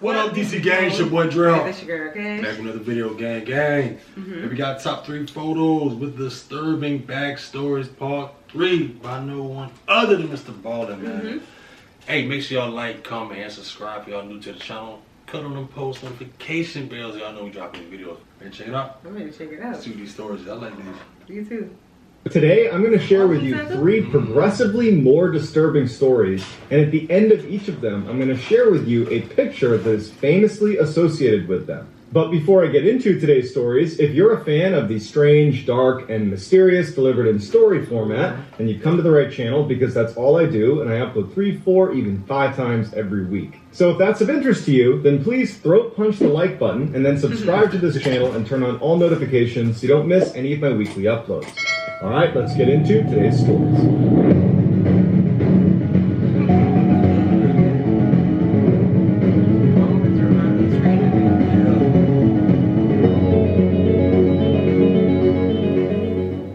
What up, DC Gang? It's your boy DreadHawk. That's your girl, okay? Back with another video, gang. And we got top 3 photos with disturbing backstories, part 3 by no one other than Mr. Ballen, man. Hey, make sure y'all like, comment, and subscribe if y'all new to the channel. Cut on them post notification bells. Y'all know we dropping these videos. Ready to check it out? I'm ready to check it out. Let's do these stories. I like these. You too. Today, I'm going to share with you 3 progressively more disturbing stories, and at the end of each of them, I'm going to share with you a picture that is famously associated with them. But before I get into today's stories, if you're a fan of the strange, dark, and mysterious delivered in story format, then you've come to the right channel because that's all I do, and I upload 3, 4, even 5 times every week. So if that's of interest to you, then please throat punch the like button and then subscribe to this channel and turn on all notifications so you don't miss any of my weekly uploads. Alright, let's get into today's stories.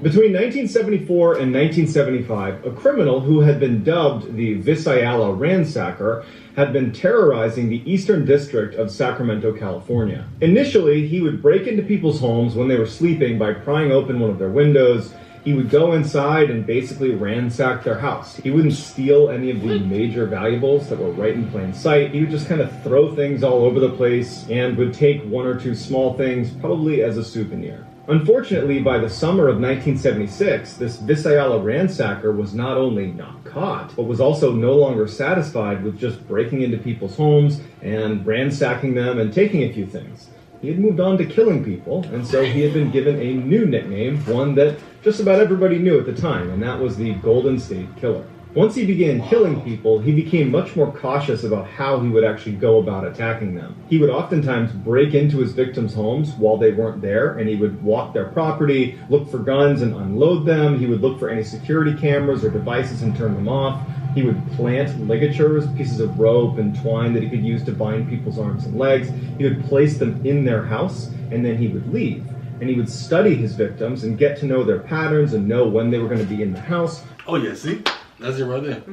Between 1974 and 1975, a criminal who had been dubbed the Visayala Ransacker had been terrorizing the Eastern District of Sacramento, California. Initially, he would break into people's homes when they were sleeping by prying open one of their windows. He would go inside and basically ransack their house. He wouldn't steal any of the major valuables that were right in plain sight. He would just kind of throw things all over the place and would take 1 or 2 small things, probably as a souvenir. Unfortunately, by the summer of 1976, this Visayala ransacker was not only not caught, but was also no longer satisfied with just breaking into people's homes and ransacking them and taking a few things. He had moved on to killing people, and so he had been given a new nickname, one that just about everybody knew at the time, and that was the Golden State Killer. Once he began killing people, he became much more cautious about how he would actually go about attacking them. He would oftentimes break into his victims' homes while they weren't there, and he would walk their property, look for guns and unload them. He would look for any security cameras or devices and turn them off. He would plant ligatures, pieces of rope and twine that he could use to bind people's arms and legs. He would place them in their house, and then he would leave. And he would study his victims and get to know their patterns and know when they were going to be in the house. Oh yeah, see? That's it right there.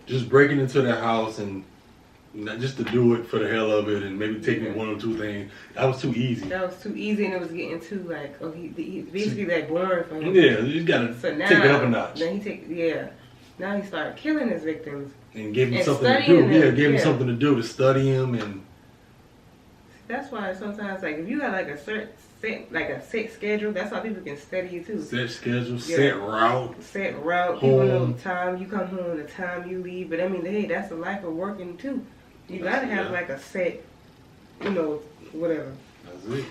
Just breaking into their house and not just to do it for the hell of it and maybe taking 1 or 2 things. That was too easy. That was too easy, and it was getting too like, oh, he basically like boring for him. Yeah, you just gotta take it up a notch. Then now he started killing his victims and gave him something to do. Yeah, gave him something to do, to study him. And that's why sometimes, like, if you got like a set schedule, that's how people can study you too. Set schedule, set route. Set route. People know the time you come home, the time you leave. But I mean, hey, that's the life of working too. You gotta have like a set, whatever. That's it.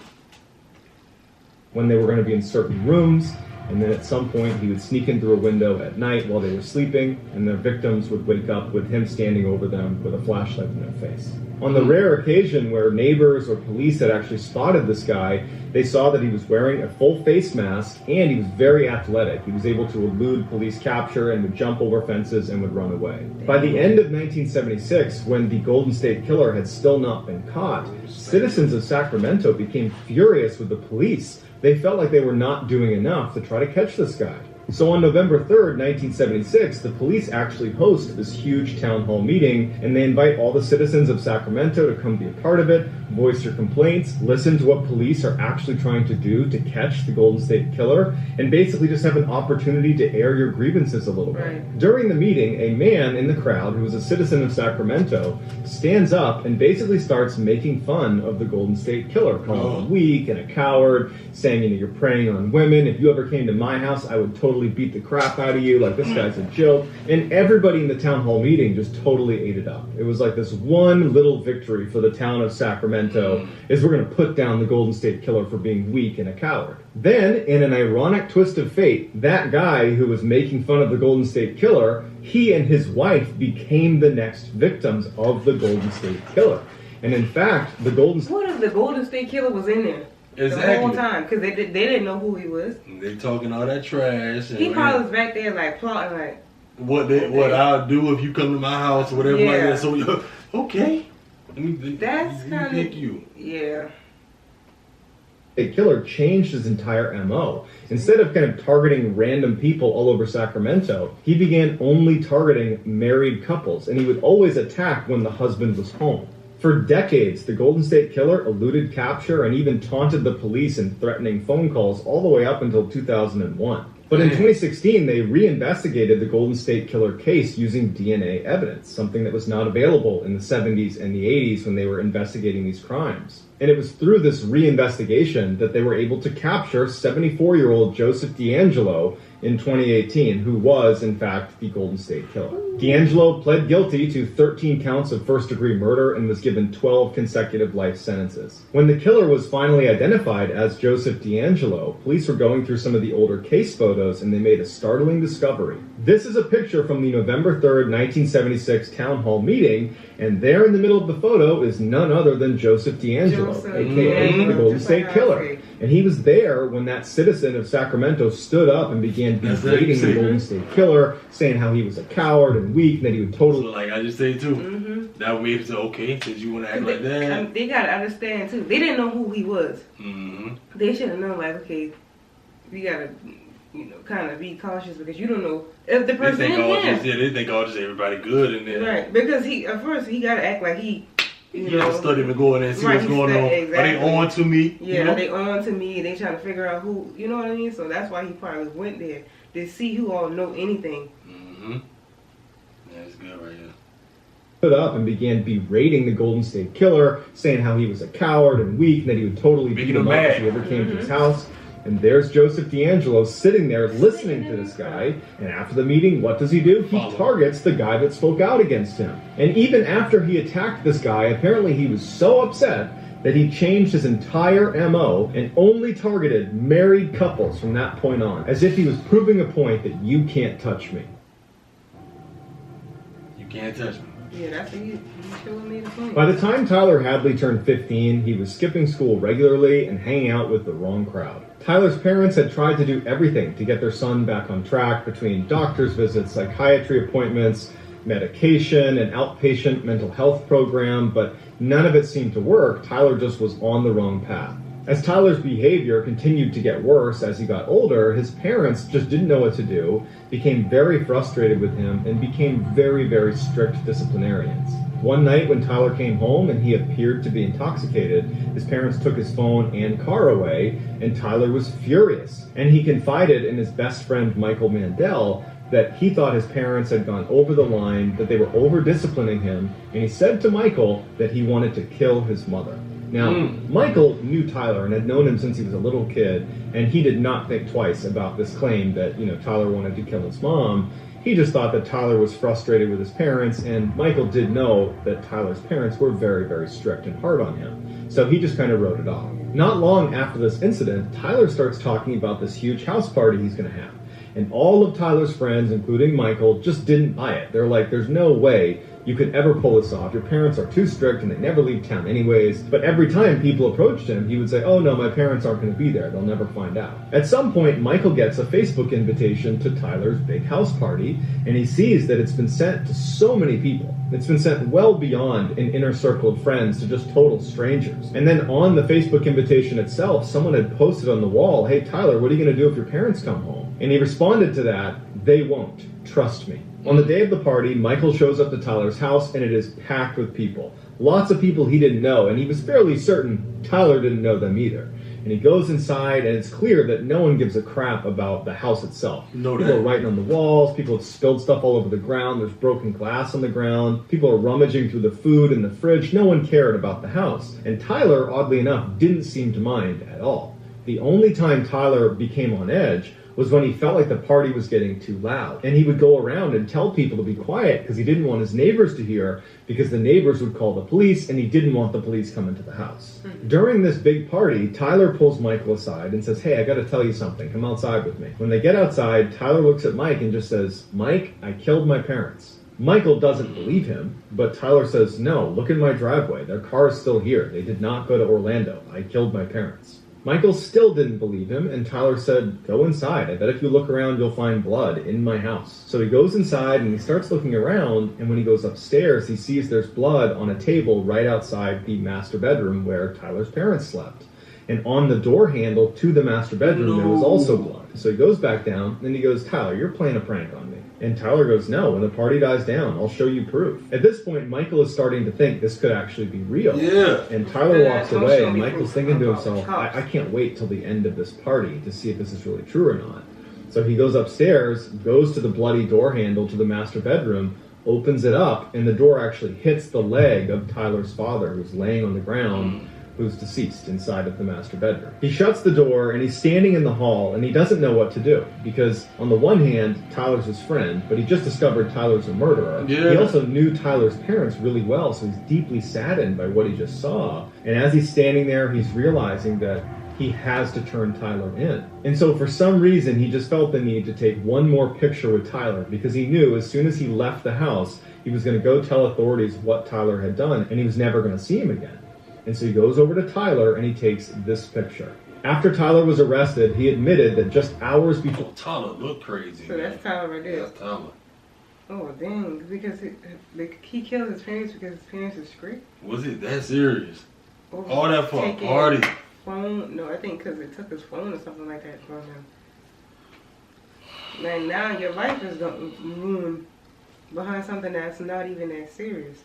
When they were going to be in certain rooms, and then at some point he would sneak in through a window at night while they were sleeping, and their victims would wake up with him standing over them with a flashlight in their face. On the rare occasion where neighbors or police had actually spotted this guy, they saw that he was wearing a full face mask and he was very athletic. He was able to elude police capture and would jump over fences and would run away. By the end of 1976, when the Golden State Killer had still not been caught, citizens of Sacramento became furious with the police. They felt like they were not doing enough to try to catch this guy. So on November 3rd, 1976, the police actually host this huge town hall meeting, and they invite all the citizens of Sacramento to come be a part of it, voice your complaints, listen to what police are actually trying to do to catch the Golden State Killer, and basically just have an opportunity to air your grievances a little bit. Right. During the meeting, a man in the crowd who was a citizen of Sacramento stands up and basically starts making fun of the Golden State Killer, calling him weak and a coward, saying, you're preying on women. If you ever came to my house, I would totally beat the crap out of you. Like, this guy's a joke. And everybody in the town hall meeting just totally ate it up. It was like this one little victory for the town of Sacramento is we're going to put down the Golden State Killer for being weak and a coward. Then, in an ironic twist of fate, that guy who was making fun of the Golden State Killer, he and his wife became the next victims of the Golden State Killer. And in fact, the Golden State... What if the Golden State Killer was in there? Exactly. The whole time, because they didn't know who he was. They talking all that trash. He probably was back there like plotting like what I'll do if you come to my house or whatever like that. So okay, that's kind of you. Yeah. The killer changed his entire MO. Instead of kind of targeting random people all over Sacramento, he began only targeting married couples, and he would always attack when the husband was home. For decades, the Golden State Killer eluded capture and even taunted the police in threatening phone calls all the way up until 2001. But in 2016, they reinvestigated the Golden State Killer case using DNA evidence, something that was not available in the 70s and the 80s when they were investigating these crimes. And it was through this reinvestigation that they were able to capture 74-year-old Joseph DeAngelo in 2018, who was, in fact, the Golden State Killer. DeAngelo pled guilty to 13 counts of first-degree murder and was given 12 consecutive life sentences. When the killer was finally identified as Joseph DeAngelo, police were going through some of the older case photos and they made a startling discovery. This is a picture from the November 3rd, 1976 town hall meeting, and there in the middle of the photo is none other than Joseph DeAngelo, aka the Golden State Killer. And he was there when that citizen of Sacramento stood up and began berating the Golden State Killer, saying how he was a coward and weak, and that he would totally... So like I just said too, that would make it okay, since you want to act like that. They gotta understand too, they didn't know who he was. They should have known, like, okay, we gotta, kind of be cautious because you don't know if the person they think all just everybody good in there. Right, because at first he gotta act like he... You have to study him and go in there and see what's going on. Exactly. Are they on to me? Yeah, are they on to me? They trying to figure out who, you know what I mean? So that's why he probably went there to see who all know anything. That's good right here. Stood up and began berating the Golden State Killer, saying how he was a coward and weak, and that he would totally beat him up if he ever came to his house. And there's Joseph DeAngelo sitting there listening to this guy. And after the meeting, what does he do? He targets the guy that spoke out against him. And even after he attacked this guy, apparently he was so upset that he changed his entire MO and only targeted married couples from that point on, as if he was proving a point that you can't touch me. You can't touch me. Yeah, that's what you showed me the point. By the time Tyler Hadley turned 15, he was skipping school regularly and hanging out with the wrong crowd. Tyler's parents had tried to do everything to get their son back on track between doctor's visits, psychiatry appointments, medication, an outpatient mental health program, but none of it seemed to work. Tyler just was on the wrong path. As Tyler's behavior continued to get worse as he got older, his parents just didn't know what to do, became very frustrated with him, and became very, very strict disciplinarians. One night when Tyler came home and he appeared to be intoxicated, his parents took his phone and car away, and Tyler was furious. And he confided in his best friend Michael Mandel that he thought his parents had gone over the line, that they were over-disciplining him, and he said to Michael that he wanted to kill his mother. Now, Michael knew Tyler and had known him since he was a little kid, and he did not think twice about this claim that, Tyler wanted to kill his mom. He just thought that Tyler was frustrated with his parents, and Michael did know that Tyler's parents were very, very strict and hard on him. So he just kind of wrote it off. Not long after this incident, Tyler starts talking about this huge house party he's going to have. And all of Tyler's friends, including Michael, just didn't buy it. They're like, there's no way you could ever pull this off. Your parents are too strict and they never leave town anyways. But every time people approached him, he would say, oh no, my parents aren't going to be there. They'll never find out. At some point, Michael gets a Facebook invitation to Tyler's big house party, and he sees that it's been sent to so many people. It's been sent well beyond an inner circle of friends to just total strangers. And then on the Facebook invitation itself, someone had posted on the wall, hey Tyler, what are you going to do if your parents come home? And he responded to that, they won't. Trust me. On the day of the party, Michael shows up to Tyler's house, and it is packed with people. Lots of people he didn't know, and he was fairly certain Tyler didn't know them either. And he goes inside, and it's clear that no one gives a crap about the house itself. People are writing on the walls, people have spilled stuff all over the ground, there's broken glass on the ground, people are rummaging through the food in the fridge. No one cared about the house. And Tyler, oddly enough, didn't seem to mind at all. The only time Tyler became on edge was when he felt like the party was getting too loud. And he would go around and tell people to be quiet because he didn't want his neighbors to hear, because the neighbors would call the police, and he didn't want the police coming to the house. During this big party, Tyler pulls Michael aside and says, hey, I gotta tell you something. Come outside with me. When they get outside, Tyler looks at Mike and just says, Mike, I killed my parents. Michael doesn't believe him, but Tyler says, no, look in my driveway. Their car is still here. They did not go to Orlando. I killed my parents. Michael still didn't believe him, and Tyler said, go inside. I bet if you look around, you'll find blood in my house. So he goes inside, and he starts looking around, and when he goes upstairs, he sees there's blood on a table right outside the master bedroom where Tyler's parents slept. And on the door handle to the master bedroom, there was also blood. So he goes back down, and he goes, Tyler, you're playing a prank on me. And Tyler goes, no, when the party dies down, I'll show you proof. At this point, Michael is starting to think this could actually be real. Yeah. And Tyler walks away, and Michael's thinking to himself, I can't wait till the end of this party to see if this is really true or not. So he goes upstairs, goes to the bloody door handle to the master bedroom, opens it up, and the door actually hits the leg of Tyler's father, who's laying on the ground, who's deceased inside of the master bedroom. He shuts the door, and he's standing in the hall, and he doesn't know what to do, because on the one hand, Tyler's his friend, but he just discovered Tyler's a murderer. Yeah. He also knew Tyler's parents really well, so he's deeply saddened by what he just saw. And as he's standing there, he's realizing that he has to turn Tyler in. And so for some reason, he just felt the need to take one more picture with Tyler, because he knew as soon as he left the house, he was going to go tell authorities what Tyler had done, and he was never going to see him again. And so he goes over to Tyler and he takes this picture. After Tyler was arrested, he admitted that just hours before... Oh, Tyler looked crazy. So that's Tyler right there. That's Tyler. Oh, dang. Because he killed his parents because his parents is strict? Was it that serious? Or All that for a taking party? Phone? No, I think because it took his phone or something like that from him. Like, now your life is going to ruin behind something that's not even that serious.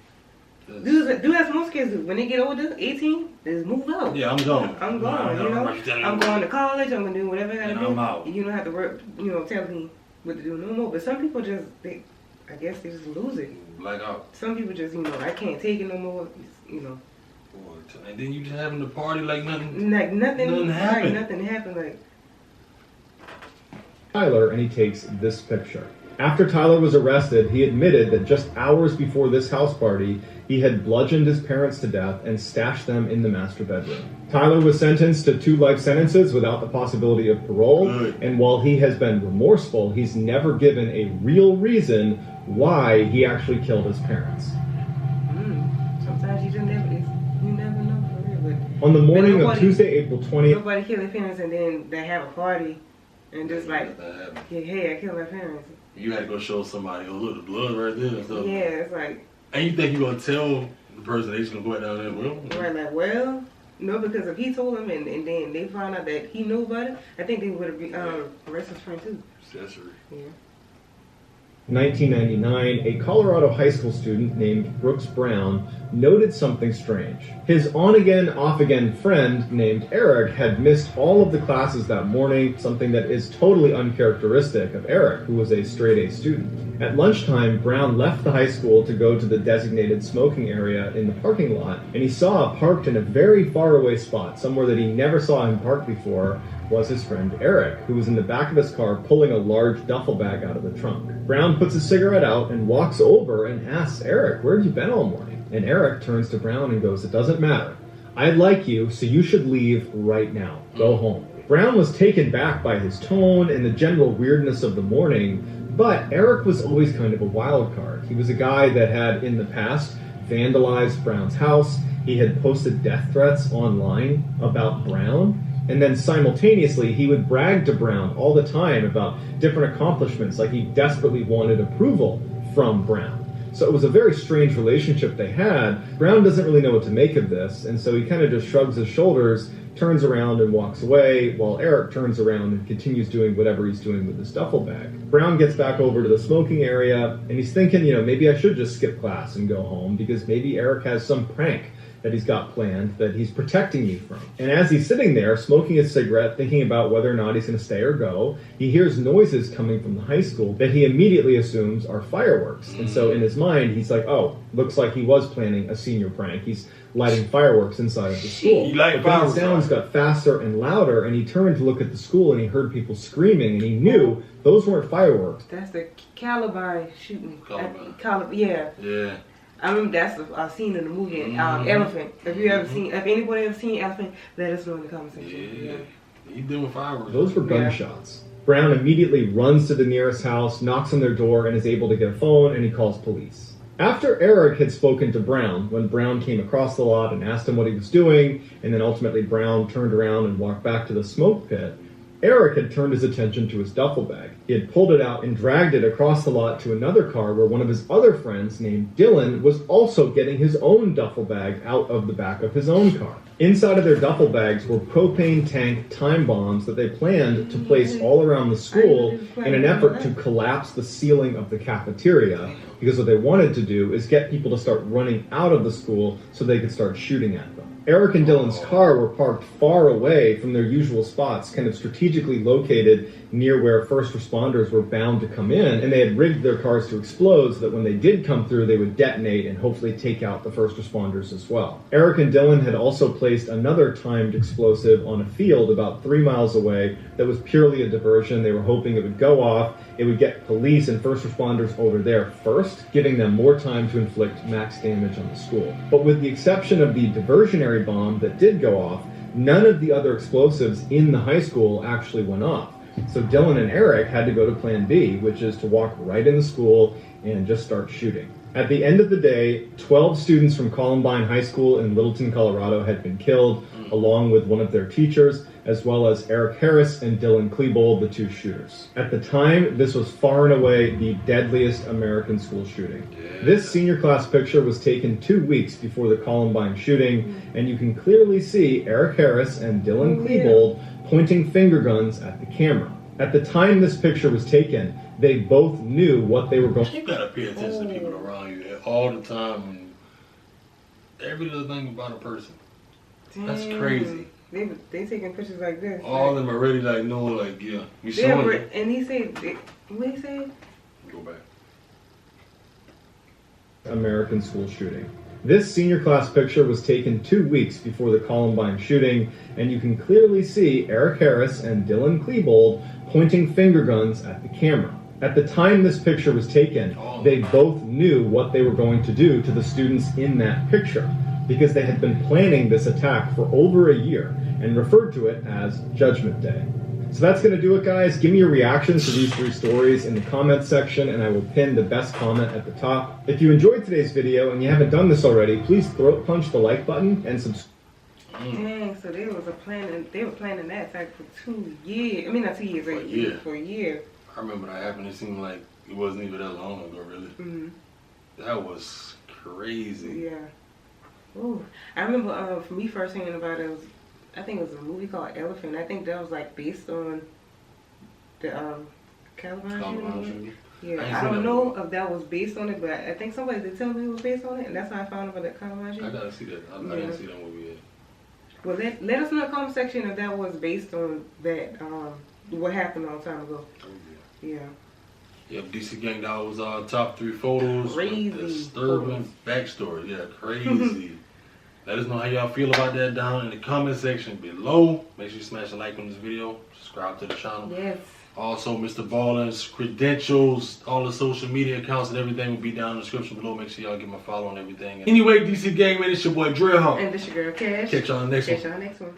Do as most kids do. When they get older, 18, they just move out. Yeah, I'm gone. I'm gone, you know. I'm going to college. I'm going to do whatever I got to do. I'm out. You don't have to work, you know, tell me what to do no more. But some people just, I guess they just lose it. Black out. Some people just, you know, I can't take it no more, you know. And then you just having the party like nothing. Like nothing happened. Like nothing happened. Like Tyler, and he takes this picture. After Tyler was arrested, he admitted that just hours before this house party, he had bludgeoned his parents to death and stashed them in the master bedroom. Tyler was sentenced to 2 life sentences without the possibility of parole, and while he has been remorseful, he's never given a real reason why he actually killed his parents. Sometimes you never know for real. But on the morning of Tuesday, April 20th... Nobody killed their parents and then they have a party and just like, yeah, hey, I killed my parents. You had to go show somebody, oh look, the blood right there and stuff. Yeah, it's like... And you think you're going to tell the person they just going to go down there and well? Right, like, well, no, because if he told them and then they found out that he knew about it, I think they would have arrested his friend too. Accessory. Yeah. 1999, a Colorado high school student named Brooks Brown noted something strange. His on-again, off-again friend named Eric had missed all of the classes that morning, something that is totally uncharacteristic of Eric, who was a straight-A student. At lunchtime, Brown left the high school to go to the designated smoking area in the parking lot, and he saw parked in a very far-away spot, somewhere that he never saw him park before, was his friend Eric, who was in the back of his car pulling a large duffel bag out of the trunk. Brown puts his cigarette out and walks over and asks Eric, where have you been all morning? And Eric turns to Brown and goes, it doesn't matter. I like you, so you should leave right now. Go home. Brown was taken back by his tone and the general weirdness of the morning, but Eric was always kind of a wild card. He was a guy that had, in the past, vandalized Brown's house. He had posted death threats online about Brown. And then simultaneously, he would brag to Brown all the time about different accomplishments, like he desperately wanted approval from Brown. So it was a very strange relationship they had. Brown doesn't really know what to make of this, and so he kind of just shrugs his shoulders, turns around and walks away, while Eric turns around and continues doing whatever he's doing with his duffel bag. Brown gets back over to the smoking area, and he's thinking, maybe I should just skip class and go home, because maybe Eric has some prank that he's got planned that he's protecting me from. And as he's sitting there smoking his cigarette, thinking about whether or not he's going to stay or go, he hears noises coming from the high school that he immediately assumes are fireworks. And so in his mind, he's like, oh, looks like he was planning a senior prank. He's lighting fireworks inside of the school. But then the sounds got faster and louder, and he turned to look at the school, and he heard people screaming, and he knew those weren't fireworks. That's the Columbine shooting. Columbine. Yeah. Yeah. I remember that's a scene in the movie, Elephant. If you ever seen, if anybody ever seen Elephant, let us know in the comment section. Yeah. He doing fireworks. Those were gunshots. Brown immediately runs to the nearest house, knocks on their door, and is able to get a phone, and he calls police. After Eric had spoken to Brown, when Brown came across the lot and asked him what he was doing, and then ultimately Brown turned around and walked back to the smoke pit, Eric had turned his attention to his duffel bag. He had pulled it out and dragged it across the lot to another car where one of his other friends named Dylan was also getting his own duffel bag out of the back of his own car. Inside of their duffel bags were propane tank time bombs that they planned to place all around the school in an effort to collapse the ceiling of the cafeteria, because what they wanted to do is get people to start running out of the school so they could start shooting at them. Eric and Dylan's car were parked far away from their usual spots, kind of strategically located near where first responders were bound to come in, and they had rigged their cars to explode so that when they did come through, they would detonate and hopefully take out the first responders as well. Eric and Dylan had also placed another timed explosive on a field about 3 miles away that was purely a diversion. They were hoping it would go off, it would get police and first responders over there first, giving them more time to inflict max damage on the school. But with the exception of the diversionary bomb that did go off, none of the other explosives in the high school actually went off. So Dylan and Eric had to go to plan B, which is to walk right in the school and just start shooting. At the end of the day, 12 students from Columbine High School in Littleton, Colorado had been killed, along with one of their teachers, as well as Eric Harris and Dylan Klebold, the two shooters. At the time, this was far and away the deadliest American school shooting. This senior class picture was taken 2 weeks before the Columbine shooting, and you can clearly see Eric Harris and Dylan Klebold pointing finger guns at the camera. At the time this picture was taken, they both knew what they were going to do. You gotta pay attention to people around you all the time, and every little thing about a person. That's crazy. They taking pictures like this. All of them are really like knowing, like, yeah, we showing it. And he said, what he said? Go back. American school shooting. This senior class picture was taken 2 weeks before the Columbine shooting, and you can clearly see Eric Harris and Dylan Klebold pointing finger guns at the camera. At the time this picture was taken, they both knew what they were going to do to the students in that picture, because they had been planning this attack for over a year and referred to it as Judgment Day. So that's going to do it, guys. Give me your reactions to these 3 stories in the comments section, and I will pin the best comment at the top. If you enjoyed today's video and you haven't done this already, please throat punch the like button and subscribe. Dang, so they were planning that attack for 2 years. I mean, not 2 years, for a year. I remember that happened. It seemed like it wasn't even that long ago, really. Mm-hmm. That was crazy. Yeah. Ooh. I remember for me first hearing about it, I think it was a movie called Elephant. I think that was like based on the Columbine shooting. Yeah, I don't know if that was based on it, but I think somebody did tell me it was based on it, and that's how I found out about the Columbine shooting. I gotta see that. I didn't see that movie yet. Well, let us know in the comment section if that was based on that, what happened a long time ago. Oh, yeah. Yep, DC Gang, that was our top 3 photos. Crazy. Disturbing backstory. Yeah, crazy. Let us know how y'all feel about that down in the comment section below. Make sure you smash a like on this video. Subscribe to the channel. Yes. Also, Mr. Ballen's credentials, all the social media accounts and everything will be down in the description below. Make sure y'all give him a follow on everything. Anyway, DC Gang, man, it's your boy DreadHawk. And this your girl Cash. Catch y'all next one. Catch y'all next one.